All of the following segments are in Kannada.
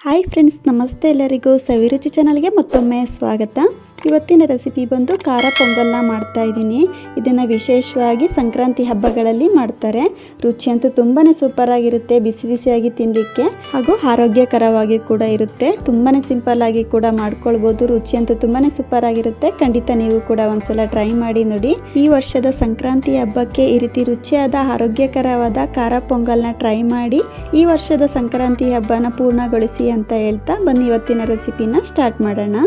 ಹಾಯ್ ಫ್ರೆಂಡ್ಸ್, ನಮಸ್ತೆ ಎಲ್ಲರಿಗೂ. ಸವಿರುಚಿ ಚಾನಲ್ಗೆ ಮತ್ತೊಮ್ಮೆ ಸ್ವಾಗತ. ಇವತ್ತಿನ ರೆಸಿಪಿ ಬಂದು ಖಾರ ಪೊಂಗಲ್ನ ಮಾಡ್ತಾ ಇದ್ದೀನಿ. ಇದನ್ನು ವಿಶೇಷವಾಗಿ ಸಂಕ್ರಾಂತಿ ಹಬ್ಬಗಳಲ್ಲಿ ಮಾಡ್ತಾರೆ. ರುಚಿ ಅಂತೂ ತುಂಬಾ ಸೂಪರ್ ಆಗಿರುತ್ತೆ, ಬಿಸಿ ಬಿಸಿಯಾಗಿ ತಿನ್ನಲಿಕ್ಕೆ ಹಾಗೂ ಆರೋಗ್ಯಕರವಾಗಿ ಕೂಡ ಇರುತ್ತೆ. ತುಂಬಾ ಸಿಂಪಲ್ ಆಗಿ ಕೂಡ ಮಾಡ್ಕೊಳ್ಬೋದು. ರುಚಿ ಅಂತೂ ತುಂಬಾ ಸೂಪರ್ ಆಗಿರುತ್ತೆ. ಖಂಡಿತ ನೀವು ಕೂಡ ಒಂದ್ಸಲ ಟ್ರೈ ಮಾಡಿ ನೋಡಿ. ಈ ವರ್ಷದ ಸಂಕ್ರಾಂತಿ ಹಬ್ಬಕ್ಕೆ ಈ ರೀತಿ ರುಚಿಯಾದ ಆರೋಗ್ಯಕರವಾದ ಖಾರ ಪೊಂಗಲ್ನ ಟ್ರೈ ಮಾಡಿ ಈ ವರ್ಷದ ಸಂಕ್ರಾಂತಿ ಹಬ್ಬನ ಪೂರ್ಣಗೊಳಿಸಿ ಅಂತ ಹೇಳ್ತಾ ಬನ್ನಿ ಇವತ್ತಿನ ರೆಸಿಪಿನ ಸ್ಟಾರ್ಟ್ ಮಾಡೋಣ.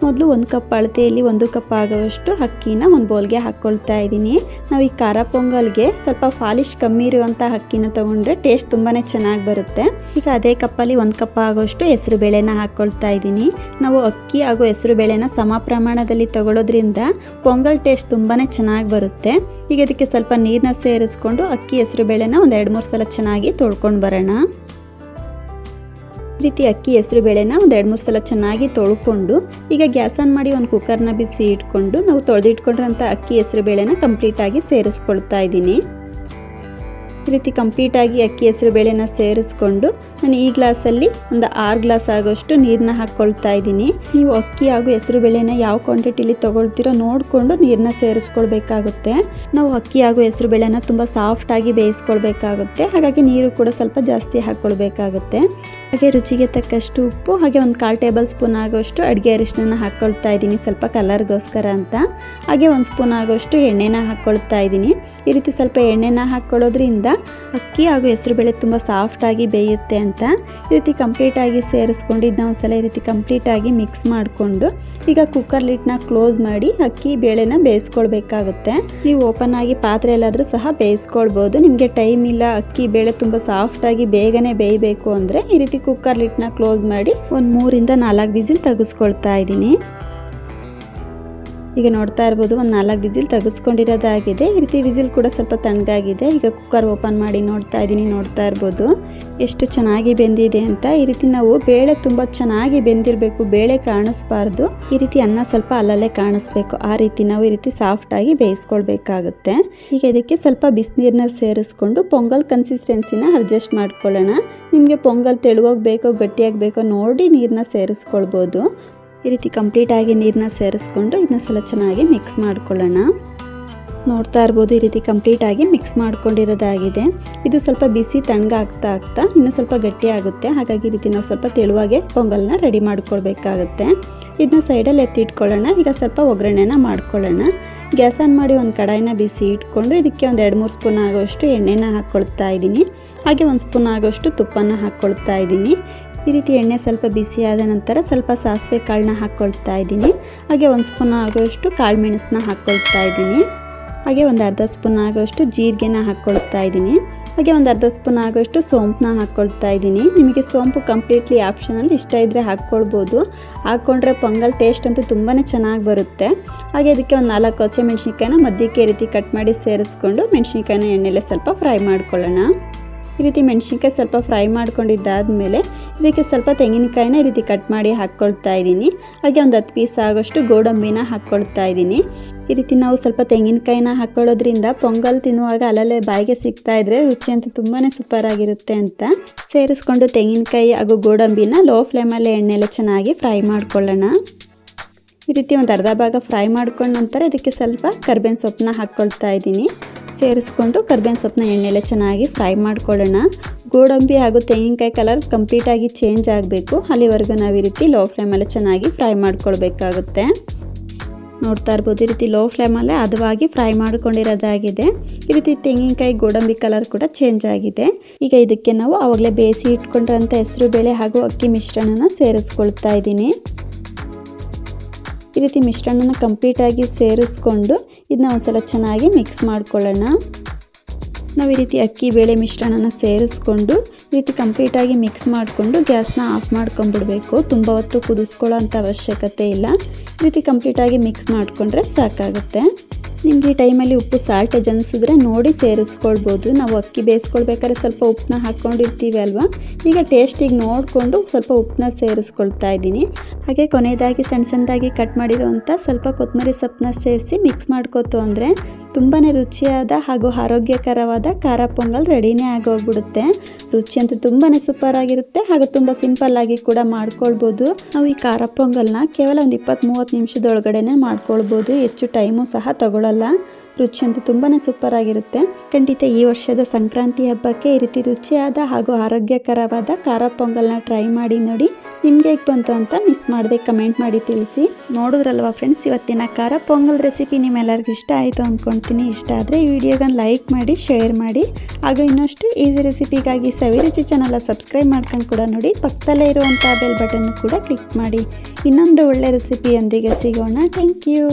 ಮೊದಲು 1 ಕಪ್ ಅಳತೆಯಲ್ಲಿ 1 ಕಪ್ ಆಗುವಷ್ಟು ಅಕ್ಕಿನ ಒಂದು ಬೌಲ್ಗೆ ಹಾಕ್ಕೊಳ್ತಾ ಇದ್ದೀನಿ. ನಾವು ಈ ಖಾರ ಪೊಂಗಲ್ಗೆ ಸ್ವಲ್ಪ ಪಾಲಿಶ್ ಕಮ್ಮಿ ಇರುವಂಥ ಅಕ್ಕಿನ ತೊಗೊಂಡ್ರೆ ಟೇಸ್ಟ್ ತುಂಬಾ ಚೆನ್ನಾಗಿ ಬರುತ್ತೆ. ಈಗ ಅದೇ ಕಪ್ಪಲ್ಲಿ 1 ಕಪ್ ಆಗುವಷ್ಟು ಹೆಸರು ಬೇಳೆನ ಹಾಕ್ಕೊಳ್ತಾ ಇದ್ದೀನಿ. ನಾವು ಅಕ್ಕಿ ಹಾಗೂ ಹೆಸರು ಬೇಳೆನ ಸಮ ಪ್ರಮಾಣದಲ್ಲಿ ತಗೊಳ್ಳೋದ್ರಿಂದ ಪೊಂಗಲ್ ಟೇಸ್ಟ್ ತುಂಬಾ ಚೆನ್ನಾಗಿ ಬರುತ್ತೆ. ಈಗ ಇದಕ್ಕೆ ಸ್ವಲ್ಪ ನೀರನ್ನ ಸೇರಿಸ್ಕೊಂಡು ಅಕ್ಕಿ ಹೆಸರು ಬೇಳೆನ ಒಂದು 2-3 ಸಲ ಚೆನ್ನಾಗಿ ತೊಳ್ಕೊಂಡು ಬರೋಣ. ಈ ರೀತಿ ಅಕ್ಕಿ ಹೆಸರು ಬೇಳೆನ ಒಂದು 2-3 ಸಲ ಚೆನ್ನಾಗಿ ತೊಳ್ಕೊಂಡು ಈಗ ಗ್ಯಾಸ್ ಆನ್ ಮಾಡಿ ಒಂದು ಕುಕ್ಕರ್ನ ಬಿಸಿ ಇಟ್ಕೊಂಡು ನಾವು ತೊಳೆದಿಟ್ಕೊಂಡಿರೋಂಥ ಅಕ್ಕಿ ಹೆಸರು ಬೇಳೆನ ಕಂಪ್ಲೀಟಾಗಿ ಸೇರಿಸ್ಕೊಳ್ತಾ ಇದ್ದೀನಿ. ಈ ರೀತಿ ಕಂಪ್ಲೀಟಾಗಿ ಅಕ್ಕಿ ಹೆಸರು ಬೇಳೆನ ಸೇರಿಸ್ಕೊಂಡು ನಾನು ಈ ಗ್ಲಾಸಲ್ಲಿ ಒಂದು 6 ಗ್ಲಾಸ್ ಆಗೋಷ್ಟು ನೀರನ್ನ ಹಾಕ್ಕೊಳ್ತಾ ಇದ್ದೀನಿ. ನೀವು ಅಕ್ಕಿ ಹಾಗೂ ಹೆಸರು ಬೇಳೆನ ಯಾವ ಕ್ವಾಂಟಿಟಿಲಿ ತೊಗೊಳ್ತೀರೋ ನೋಡಿಕೊಂಡು ನೀರನ್ನ ಸೇರಿಸ್ಕೊಳ್ಬೇಕಾಗುತ್ತೆ. ನಾವು ಅಕ್ಕಿ ಹಾಗೂ ಹೆಸರು ಬೇಳೆನ ತುಂಬ ಸಾಫ್ಟಾಗಿ ಬೇಯಿಸ್ಕೊಳ್ಬೇಕಾಗುತ್ತೆ. ಹಾಗಾಗಿ ನೀರು ಕೂಡ ಸ್ವಲ್ಪ ಜಾಸ್ತಿ ಹಾಕ್ಕೊಳ್ಬೇಕಾಗುತ್ತೆ. ಹಾಗೆ ರುಚಿಗೆ ತಕ್ಕಷ್ಟು ಉಪ್ಪು, ಹಾಗೆ ಒಂದು 1/4 ಟೇಬಲ್ ಸ್ಪೂನ್ ಆಗೋಷ್ಟು ಅಡುಗೆ ಅರಿಶಿನ ಹಾಕ್ಕೊಳ್ತಾ ಇದ್ದೀನಿ, ಸ್ವಲ್ಪ ಕಲರ್ಗೋಸ್ಕರ ಅಂತ. ಹಾಗೆ 1 ಸ್ಪೂನ್ ಆಗೋಷ್ಟು ಎಣ್ಣೆನ ಹಾಕ್ಕೊಳ್ತಾ ಇದ್ದೀನಿ. ಈ ರೀತಿ ಸ್ವಲ್ಪ ಎಣ್ಣೆನ ಹಾಕ್ಕೊಳ್ಳೋದ್ರಿಂದ ಅಕ್ಕಿ ಹಾಗೂ ಹೆಸರು ಬೇಳೆ ತುಂಬ ಸಾಫ್ಟಾಗಿ ಬೇಯುತ್ತೆ ಅಂತ. ಈ ರೀತಿ ಕಂಪ್ಲೀಟಾಗಿ ಸೇರಿಸ್ಕೊಂಡು ಇದನ್ನ ಒಂದ್ಸಲ ಈ ರೀತಿ ಕಂಪ್ಲೀಟಾಗಿ ಮಿಕ್ಸ್ ಮಾಡಿಕೊಂಡು ಈಗ ಕುಕ್ಕರ್ ಲಿಡ್ನ ಕ್ಲೋಸ್ ಮಾಡಿ ಅಕ್ಕಿ ಬೇಳೆನ ಬೇಯಿಸ್ಕೊಳ್ಬೇಕಾಗುತ್ತೆ. ನೀವು ಓಪನ್ ಆಗಿ ಪಾತ್ರೆ ಎಲ್ಲಾದರೂ ಸಹ ಬೇಯಿಸ್ಕೊಳ್ಬೋದು. ನಿಮಗೆ ಟೈಮ್ ಇಲ್ಲ, ಅಕ್ಕಿ ಬೇಳೆ ತುಂಬ ಸಾಫ್ಟಾಗಿ ಬೇಗನೆ ಬೇಯಬೇಕು ಅಂದರೆ ಈ ರೀತಿ ಕುಕ್ಕರ್ ಲಿಡ್ನ ಕ್ಲೋಸ್ ಮಾಡಿ ಒಂದು 3ರಿಂದ 4 ವಿಸಿಲ್ ತೆಗೆಸ್ಕೊಳ್ತಾ ಇದ್ದೀನಿ. ಈಗ ನೋಡ್ತಾ ಇರ್ಬೋದು, ಒಂದು 4 ವಿಸಿಲ್ ತೆಗೆಸ್ಕೊಂಡಿರೋದಾಗಿದೆ. ಈ ರೀತಿ ವಿಸಿಲ್ ಕೂಡ ಸ್ವಲ್ಪ ತಣ್ಣಗಾಗಿದೆ. ಈಗ ಕುಕ್ಕರ್ ಓಪನ್ ಮಾಡಿ ನೋಡ್ತಾ ಇರ್ಬೋದು ಎಷ್ಟು ಚೆನ್ನಾಗಿ ಬೆಂದಿದೆ ಅಂತ. ಈ ರೀತಿ ನಾವು ಬೇಳೆ ತುಂಬ ಚೆನ್ನಾಗಿ ಬೆಂದಿರಬೇಕು, ಬೇಳೆ ಕಾಣಿಸ್ಬಾರ್ದು. ಈ ರೀತಿ ಅನ್ನ ಸ್ವಲ್ಪ ಅಲ್ಲಲ್ಲೇ ಕಾಣಿಸ್ಬೇಕು. ಆ ರೀತಿ ನಾವು ಈ ರೀತಿ ಸಾಫ್ಟಾಗಿ ಬೇಯಿಸ್ಕೊಳ್ಬೇಕಾಗುತ್ತೆ. ಈಗ ಇದಕ್ಕೆ ಸ್ವಲ್ಪ ಬಿಸಿನೀರನ್ನ ಸೇರಿಸ್ಕೊಂಡು ಪೊಂಗಲ್ ಕನ್ಸಿಸ್ಟೆನ್ಸಿನ ಅಡ್ಜಸ್ಟ್ ಮಾಡ್ಕೊಳ್ಳೋಣ. ನಿಮಗೆ ಪೊಂಗಲ್ ತೆಳುವಾಗಿ ಬೇಕೋ ಗಟ್ಟಿಯಾಗಿ ಬೇಕೋ ನೋಡಿ ನೀರನ್ನ ಸೇರಿಸ್ಕೊಳ್ಬೋದು. ಈ ರೀತಿ ಕಂಪ್ಲೀಟಾಗಿ ನೀರನ್ನ ಸೇರಿಸ್ಕೊಂಡು ಇದನ್ನ ಸಲ ಚೆನ್ನಾಗಿ ಮಿಕ್ಸ್ ಮಾಡ್ಕೊಳ್ಳೋಣ. ನೋಡ್ತಾ ಇರ್ಬೋದು, ಈ ರೀತಿ ಕಂಪ್ಲೀಟಾಗಿ ಮಿಕ್ಸ್ ಮಾಡ್ಕೊಂಡಿರೋದಾಗಿದೆ. ಇದು ಸ್ವಲ್ಪ ಬಿಸಿ ತಣ್ಣಗಾಗ್ತಾ ಇನ್ನೂ ಸ್ವಲ್ಪ ಗಟ್ಟಿ ಆಗುತ್ತೆ. ಹಾಗಾಗಿ ಈ ರೀತಿ ನಾವು ಸ್ವಲ್ಪ ತೆಳುವಾಗೆ ಪೊಂಗಲ್ನ ರೆಡಿ ಮಾಡ್ಕೊಳ್ಬೇಕಾಗುತ್ತೆ. ಇದನ್ನ ಸೈಡಲ್ಲಿ ಎತ್ತಿಟ್ಕೊಳ್ಳೋಣ. ಈಗ ಸ್ವಲ್ಪ ಒಗ್ಗರಣೆನ ಮಾಡ್ಕೊಳ್ಳೋಣ. ಗ್ಯಾಸ್ ಆನ್ ಮಾಡಿ ಒಂದು ಕಡಾಯಿನ ಬಿಸಿ ಇಟ್ಕೊಂಡು ಇದಕ್ಕೆ ಒಂದು 2-3 ಸ್ಪೂನ್ ಆಗೋಷ್ಟು ಎಣ್ಣೆನ ಹಾಕ್ಕೊಳ್ತಾ ಇದ್ದೀನಿ. ಹಾಗೆ 1 ಸ್ಪೂನ್ ಆಗೋಷ್ಟು ತುಪ್ಪನ ಹಾಕ್ಕೊಳ್ತಾ ಇದ್ದೀನಿ. ಈ ರೀತಿ ಎಣ್ಣೆ ಸ್ವಲ್ಪ ಬಿಸಿ ಆದ ನಂತರ ಸ್ವಲ್ಪ ಸಾಸಿವೆ ಕಾಳನ್ನ ಹಾಕ್ಕೊಳ್ತಾ ಇದ್ದೀನಿ. ಹಾಗೆ 1 ಸ್ಪೂನ್ ಆಗೋಷ್ಟು ಕಾಳು ಮೆಣಸನ್ನ ಹಾಕ್ಕೊಳ್ತಾ ಇದ್ದೀನಿ. ಹಾಗೆ ಒಂದು 1/2 ಸ್ಪೂನ್ ಆಗೋಷ್ಟು ಜೀರಿಗೆನ ಹಾಕ್ಕೊಳ್ತಾ ಇದ್ದೀನಿ. ಹಾಗೆ ಒಂದು 1/2 ಸ್ಪೂನ್ ಆಗೋಷ್ಟು ಸೋಂಪನ್ನ ಹಾಕ್ಕೊಳ್ತಾ ಇದ್ದೀನಿ. ನಿಮಗೆ ಸೋಂಪು ಕಂಪ್ಲೀಟ್ಲಿ ಆಪ್ಷನಲ್, ಇಷ್ಟ ಇದ್ದರೆ ಹಾಕ್ಕೊಳ್ಬೋದು. ಹಾಕ್ಕೊಂಡ್ರೆ ಪೊಂಗಲ್ ಟೇಸ್ಟ್ ಅಂತೂ ತುಂಬಾ ಚೆನ್ನಾಗಿ ಬರುತ್ತೆ. ಹಾಗೆ ಇದಕ್ಕೆ ಒಂದು 4 ಹಸಿಮೆಣ್ಸಿನ್ಕಾಯಿನ ಮಧ್ಯಕ್ಕೆ ಈ ರೀತಿ ಕಟ್ ಮಾಡಿ ಸೇರಿಸ್ಕೊಂಡು ಮೆಣಸಿನ್ಕಾಯಿನ ಎಣ್ಣೆಲೆ ಸ್ವಲ್ಪ ಫ್ರೈ ಮಾಡ್ಕೊಳ್ಳೋಣ. ಈ ರೀತಿ ಮೆಣಸಿನ್ಕಾಯಿ ಸ್ವಲ್ಪ ಫ್ರೈ ಮಾಡ್ಕೊಂಡಿದ್ದಾದಮೇಲೆ ಇದಕ್ಕೆ ಸ್ವಲ್ಪ ತೆಂಗಿನಕಾಯಿನ ಈ ರೀತಿ ಕಟ್ ಮಾಡಿ ಹಾಕ್ಕೊಳ್ತಾ ಇದ್ದೀನಿ. ಹಾಗೆ ಒಂದು 10 ಪೀಸ್ ಆಗೋಷ್ಟು ಗೋಡಂಬಿನ ಹಾಕ್ಕೊಳ್ತಾ ಇದ್ದೀನಿ. ಈ ರೀತಿ ನಾವು ಸ್ವಲ್ಪ ತೆಂಗಿನಕಾಯಿನ ಹಾಕ್ಕೊಳ್ಳೋದ್ರಿಂದ ಪೊಂಗಲ್ ತಿನ್ನುವಾಗ ಅಲ್ಲಲ್ಲೇ ಬಾಯಿಗೆ ಸಿಗ್ತಾ ಇದ್ರೆ ರುಚಿ ಅಂತೂ ತುಂಬಾ ಸೂಪರ್ ಆಗಿರುತ್ತೆ ಅಂತ ಸೇರಿಸ್ಕೊಂಡು ತೆಂಗಿನಕಾಯಿ ಹಾಗೂ ಗೋಡಂಬಿನ ಲೋ ಫ್ಲೇಮಲ್ಲಿ ಎಣ್ಣೆಲೆ ಚೆನ್ನಾಗಿ ಫ್ರೈ ಮಾಡ್ಕೊಳ್ಳೋಣ. ಈ ರೀತಿ ಒಂದು ಅರ್ಧ ಭಾಗ ಫ್ರೈ ಮಾಡ್ಕೊಂಡ ನಂತರ ಇದಕ್ಕೆ ಸ್ವಲ್ಪ ಕರ್ಬೇವಿನ ಸೊಪ್ಪನ್ನ ಹಾಕ್ಕೊಳ್ತಾ ಇದ್ದೀನಿ. ಸೇರಿಸ್ಕೊಂಡು ಕರ್ಬೇವಿನ ಸೊಪ್ಪನ್ನ ಎಣ್ಣೆಲೆ ಚೆನ್ನಾಗಿ ಫ್ರೈ ಮಾಡ್ಕೊಳ್ಳೋಣ. ಗೋಡಂಬಿ ಹಾಗೂ ತೆಂಗಿನಕಾಯಿ ಕಲರ್ ಕಂಪ್ಲೀಟಾಗಿ ಚೇಂಜ್ ಆಗಬೇಕು. ಅಲ್ಲಿವರೆಗೂ ನಾವು ಈ ರೀತಿ ಲೋ ಫ್ಲೇಮಲ್ಲಿ ಚೆನ್ನಾಗಿ ಫ್ರೈ ಮಾಡ್ಕೊಳ್ಬೇಕಾಗುತ್ತೆ. ನೋಡ್ತಾ ಇರ್ಬೋದು, ಈ ರೀತಿ ಲೋ ಫ್ಲೇಮಲ್ಲೇ ಹದವಾಗಿ ಫ್ರೈ ಮಾಡ್ಕೊಂಡಿರೋದಾಗಿದೆ. ಈ ರೀತಿ ತೆಂಗಿನಕಾಯಿ ಗೋಡಂಬಿ ಕಲರ್ ಕೂಡ ಚೇಂಜ್ ಆಗಿದೆ. ಈಗ ಇದಕ್ಕೆ ನಾವು ಆವಾಗಲೇ ಬೇಯಿಸಿ ಇಟ್ಕೊಂಡಿರೋಂಥ ಹೆಸರು ಬೇಳೆ ಹಾಗೂ ಅಕ್ಕಿ ಮಿಶ್ರಣನ ಸೇರಿಸ್ಕೊಳ್ತಾ ಇದ್ದೀನಿ. ಈ ರೀತಿ ಮಿಶ್ರಣನ ಕಂಪ್ಲೀಟಾಗಿ ಸೇರಿಸ್ಕೊಂಡು ಇದನ್ನ ಒಂದ್ಸಲ ಚೆನ್ನಾಗಿ ಮಿಕ್ಸ್ ಮಾಡ್ಕೊಳ್ಳೋಣ. ನಾವು ಈ ರೀತಿ ಅಕ್ಕಿ ಬೇಳೆ ಮಿಶ್ರಣನ ಸೇರಿಸ್ಕೊಂಡು ಈ ರೀತಿ ಕಂಪ್ಲೀಟಾಗಿ ಮಿಕ್ಸ್ ಮಾಡಿಕೊಂಡು ಗ್ಯಾಸ್ನ ಆಫ್ ಮಾಡ್ಕೊಂಡ್ಬಿಡ್ಬೇಕು. ತುಂಬ ಹೊತ್ತು ಕುದಿಸ್ಕೊಳ್ಳೋ ಅಂಥ ಅವಶ್ಯಕತೆ ಇಲ್ಲ. ಈ ರೀತಿ ಕಂಪ್ಲೀಟಾಗಿ ಮಿಕ್ಸ್ ಮಾಡಿಕೊಂಡ್ರೆ ಸಾಕಾಗುತ್ತೆ. ನಿಮಗೆ ಈ ಟೈಮಲ್ಲಿ ಉಪ್ಪು ಸಾಲ್ಟೇಜ್ ಅನಿಸಿದ್ರೆ ನೋಡಿ ಸೇರಿಸ್ಕೊಳ್ಬೋದು. ನಾವು ಅಕ್ಕಿ ಬೇಯಿಸ್ಕೊಳ್ಬೇಕಾದ್ರೆ ಸ್ವಲ್ಪ ಉಪ್ಪನ್ನ ಹಾಕ್ಕೊಂಡಿರ್ತೀವಿ ಅಲ್ವಾ. ಈಗ ಟೇಸ್ಟಿಗೆ ನೋಡಿಕೊಂಡು ಸ್ವಲ್ಪ ಉಪ್ಪನ್ನ ಸೇರಿಸ್ಕೊಳ್ತಾ ಇದ್ದೀನಿ. ಹಾಗೆ ಕೊನೆಯದಾಗಿ ಸಣ್ಣದಾಗಿ ಕಟ್ ಮಾಡಿರೋಂಥ ಸ್ವಲ್ಪ ಕೊತ್ತಂಬರಿ ಸೊಪ್ಪನ್ನ ಸೇರಿಸಿ ಮಿಕ್ಸ್ ಮಾಡ್ಕೊತು ಅಂದರೆ ತುಂಬಾ ರುಚಿಯಾದ ಹಾಗೂ ಆರೋಗ್ಯಕರವಾದ ಖಾರ ಪೊಂಗಲ್ ರೆಡಿನೇ ಆಗೋಗ್ಬಿಡುತ್ತೆ. ರುಚಿ ಅಂತೂ ತುಂಬಾ ಸೂಪರ್ ಆಗಿರುತ್ತೆ ಹಾಗೂ ತುಂಬ ಸಿಂಪಲ್ ಆಗಿ ಕೂಡ ಮಾಡ್ಕೊಳ್ಬೋದು. ನಾವು ಈ ಖಾರ ಪೊಂಗಲ್ನ ಕೇವಲ ಒಂದು 20-30 ನಿಮಿಷದೊಳಗಡೆನೆ ಮಾಡ್ಕೊಳ್ಬೋದು. ಹೆಚ್ಚು ಟೈಮು ಸಹ ತಗೊಳ್ಳಲ್ಲ. ರುಚಿ ಅಂತೂ ತುಂಬಾ ಸೂಪರ್ ಆಗಿರುತ್ತೆ. ಖಂಡಿತ ಈ ವರ್ಷದ ಸಂಕ್ರಾಂತಿ ಹಬ್ಬಕ್ಕೆ ಈ ರೀತಿ ರುಚಿಯಾದ ಹಾಗೂ ಆರೋಗ್ಯಕರವಾದ ಖಾರ ಪೊಂಗಲ್ನ ಟ್ರೈ ಮಾಡಿ ನೋಡಿ. ನಿಮ್ಗೆ ಹೇಗೆ ಬಂತು ಅಂತ ಮಿಸ್ ಮಾಡದೆ ಕಮೆಂಟ್ ಮಾಡಿ ತಿಳಿಸಿ. ನೋಡಿದ್ರಲ್ವಾ ಫ್ರೆಂಡ್ಸ್, ಇವತ್ತಿನ ಖಾರ ಪೊಂಗಲ್ ರೆಸಿಪಿ ನಿಮ್ಮೆಲ್ಲರಿಗೂ ಇಷ್ಟ ಆಯಿತು ಅಂದ್ಕೊಳ್ತೀನಿ. ಇಷ್ಟ ಆದರೆ ಈ ವಿಡಿಯೋಗನ್ನು ಲೈಕ್ ಮಾಡಿ, ಶೇರ್ ಮಾಡಿ. ಹಾಗೂ ಇನ್ನಷ್ಟು ಈಸಿ ರೆಸಿಪಿಗಾಗಿ ಸವಿರುಚಿ ಚಾನಲ್ನ ಸಬ್ಸ್ಕ್ರೈಬ್ ಮಾಡ್ಕೊಂಡು ಕೂಡ ನೋಡಿ. ಪಕ್ಕದಲ್ಲೇ ಇರುವಂಥ ಬೆಲ್ ಬಟನ್ ಕೂಡ ಕ್ಲಿಕ್ ಮಾಡಿ. ಇನ್ನೊಂದು ಒಳ್ಳೆ ರೆಸಿಪಿಯೊಂದಿಗೆ ಸಿಗೋಣ. Thank you.